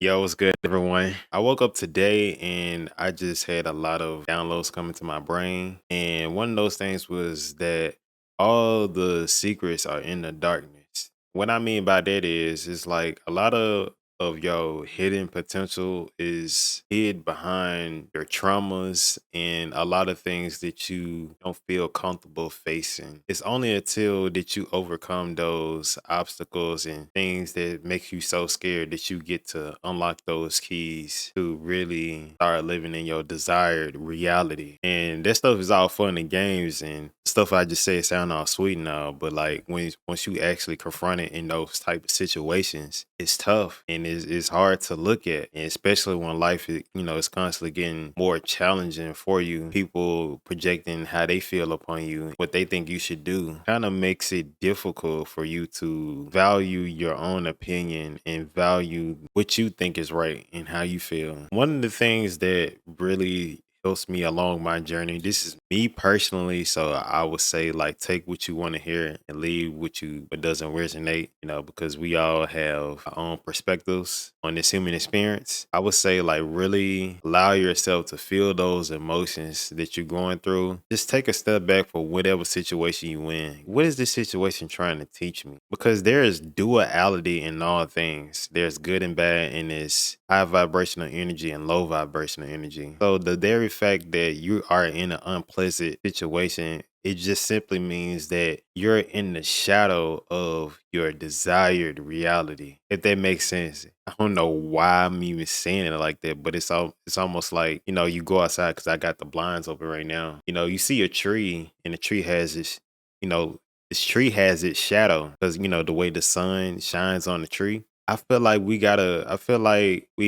Yo, what's good, everyone? I woke up today and I just had a lot of downloads coming to my brain. And one of those things was that all the secrets are in the darkness. What I mean by that is, it's like a lot of your hidden potential is hid behind your traumas and a lot of things that you don't feel comfortable facing. It's only until that you overcome those obstacles and things that make you so scared that you get to unlock those keys to really start living in your desired reality. And that stuff is all fun and games and stuff I just say sound all sweet and all, but like once you actually confront it in those type of situations, it's tough and it's hard to look at, and especially when life is, is constantly getting more challenging for you. People projecting how they feel upon you, what they think you should do, kind of makes it difficult for you to value your own opinion and value what you think is right and how you feel. One of the things that really helps me along my journey. This is me personally, so I would say like take what you want to hear and leave what doesn't resonate, because we all have our own perspectives on this human experience. I would say like really allow yourself to feel those emotions that you're going through. Just take a step back for whatever situation you in. What is this situation trying to teach me? Because there is duality in all things. There's good and bad in this high vibrational energy and low vibrational energy. So the very fact that you are in an unpleasant situation, it just simply means that you're in the shadow of your desired reality. If that makes sense. I don't know why I'm even saying it like that, but it's almost like, you go outside because I got the blinds open right now. You see a tree and the tree has you know, this tree has its shadow because the way the sun shines on the tree. I feel like we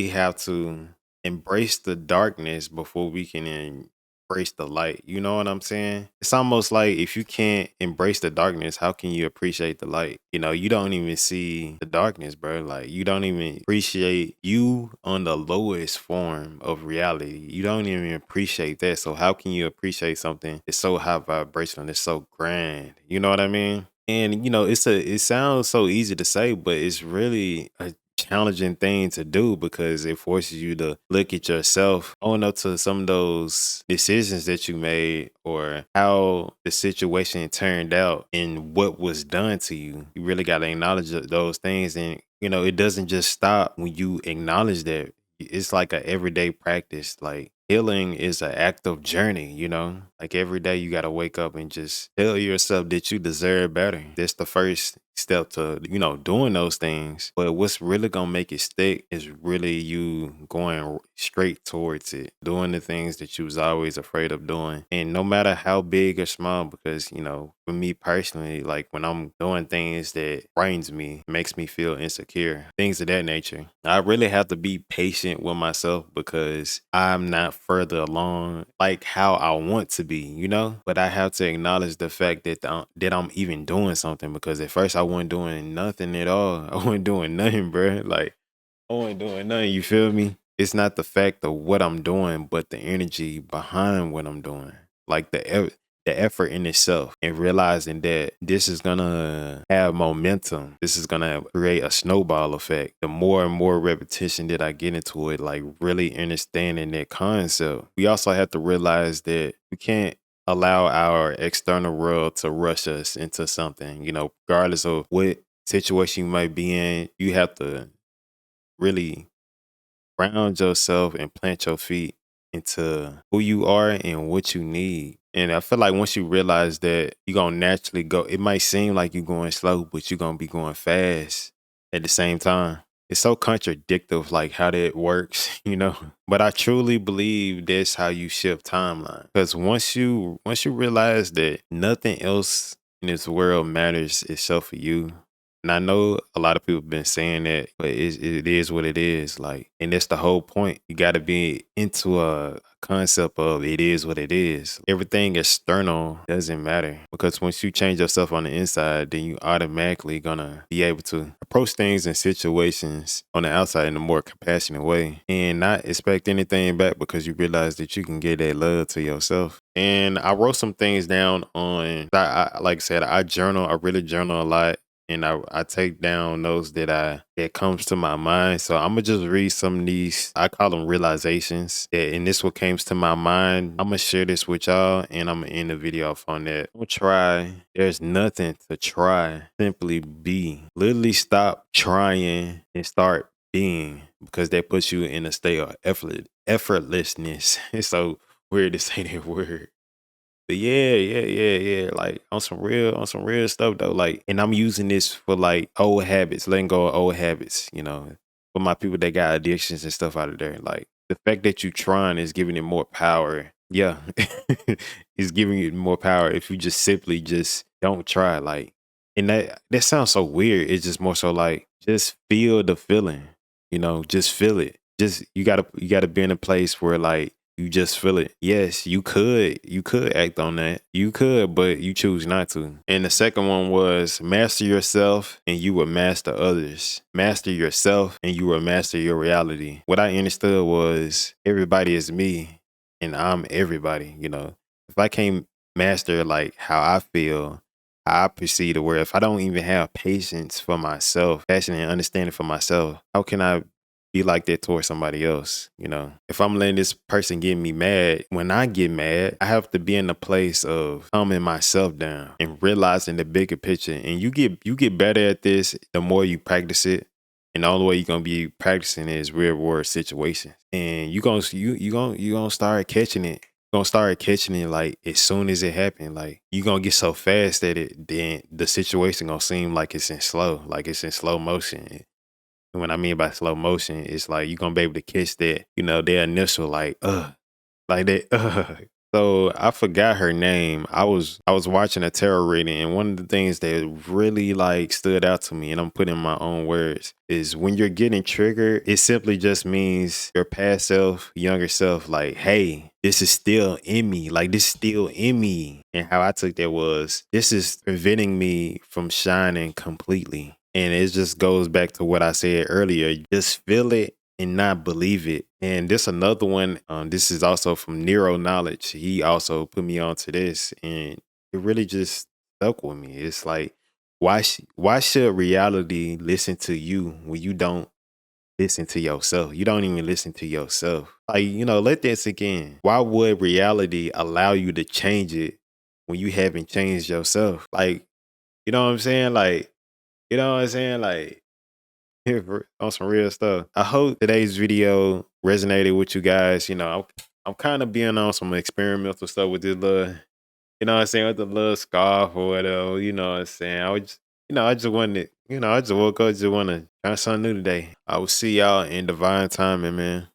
have to embrace the darkness before we can embrace the light. You know what I'm saying? It's almost like if you can't embrace the darkness, how can you appreciate the light? You don't even see the darkness, bro. Like you don't even appreciate you on the lowest form of reality. You don't even appreciate that. So how can you appreciate something that's so high vibrational, that's so grand? You know what I mean? And it sounds so easy to say, but it's really a challenging thing to do because it forces you to look at yourself, own up to some of those decisions that you made or how the situation turned out and what was done to you. You really got to acknowledge those things. And, it doesn't just stop when you acknowledge that. It's like a everyday practice. Like healing is an active journey, like every day you got to wake up and just tell yourself that you deserve better. That's the first step to, doing those things. But what's really going to make it stick is really you going straight towards it, doing the things that you was always afraid of doing. And no matter how big or small, because, for me personally, like when I'm doing things that frightens me, makes me feel insecure, things of that nature, I really have to be patient with myself because I'm not further along like how I want to be, But I have to acknowledge the fact that I'm even doing something because at first I wasn't doing nothing at all. I wasn't doing nothing, bro. Like I wasn't doing nothing. You feel me? It's not the fact of what I'm doing, but the energy behind what I'm doing. Like the effort in itself and realizing that this is gonna have momentum. This is gonna create a snowball effect. The more and more repetition that I get into it, like really understanding that concept. We also have to realize that we can't allow our external world to rush us into something, regardless of what situation you might be in, you have to really ground yourself and plant your feet into who you are and what you need. And I feel like once you realize that, you're going to naturally go. It might seem like you're going slow, but you're going to be going fast at the same time. It's so contradictory, like how that works, But I truly believe that's how you shift timeline. Because once you realize that nothing else in this world matters except for you, and I know a lot of people been saying that, but it is what it is. Like, and that's the whole point. You got to be into a concept of it is what it is. Everything external doesn't matter because once you change yourself on the inside, then you automatically gonna be able to approach things and situations on the outside in a more compassionate way and not expect anything back because you realize that you can give that love to yourself. And I wrote some things down on, like I said, I journal. I really journal a lot. and I take down those that comes to my mind. So I'm gonna just read some of these. I call them realizations. And this what comes to my mind. I'm gonna share this with y'all, and I'm gonna end the video off on that. I'm gonna try. There's nothing to try. Simply be. Literally stop trying and start being, because that puts you in a state of effortlessness. It's so weird to say that word. But yeah. Like on some real stuff though. Like, and I'm using this for like old habits, letting go of old habits, for my people that got addictions and stuff out of there. Like the fact that you trying is giving it more power. Yeah. It's giving it more power if you just simply just don't try. Like, and that sounds so weird. It's just more so like just feel the feeling, just feel it. Just you gotta be in a place where like you just feel it. Yes, you could act on that. You could, but you choose not to. And the second one was master yourself and you will master others. Master yourself and you will master your reality. What I understood was everybody is me and I'm everybody, If I can't master like how I feel, how I perceive the world, if I don't even have patience for myself, passion and understanding for myself, how can I be like that towards somebody else? If I'm letting this person get me mad, when I get mad, I have to be in the place of calming myself down and realizing the bigger picture. And you get better at this the more you practice it. And the only way you're gonna be practicing it is real world situations. And you gonna start catching it. Gonna start catching it like as soon as it happened. Like you gonna get so fast at it, then the situation gonna seem like it's in slow motion. And what I mean by slow motion is like you're gonna be able to catch that, their initial like that, So I forgot her name. I was watching a tarot reading, and one of the things that really like stood out to me, and I'm putting my own words, is when you're getting triggered, it simply just means your past self, younger self, like, hey, this is still in me. Like this is still in me. And how I took that was this is preventing me from shining completely. And it just goes back to what I said earlier. Just feel it and not believe it. And this another one. This is also from Nero Knowledge. He also put me onto this, and it really just stuck with me. It's like, why should reality listen to you when you don't listen to yourself? You don't even listen to yourself. Like, let that sink in. Why would reality allow you to change it when you haven't changed yourself? Like, you know what I'm saying? Like, you know what I'm saying? Like, on some real stuff. I hope today's video resonated with you guys. I'm kind of being on some experimental stuff with this little, what I'm saying, with the little scarf or whatever. You know what I'm saying? I was just, I just wanted, I just woke up, just want to try something new today. I will see y'all in divine timing, man.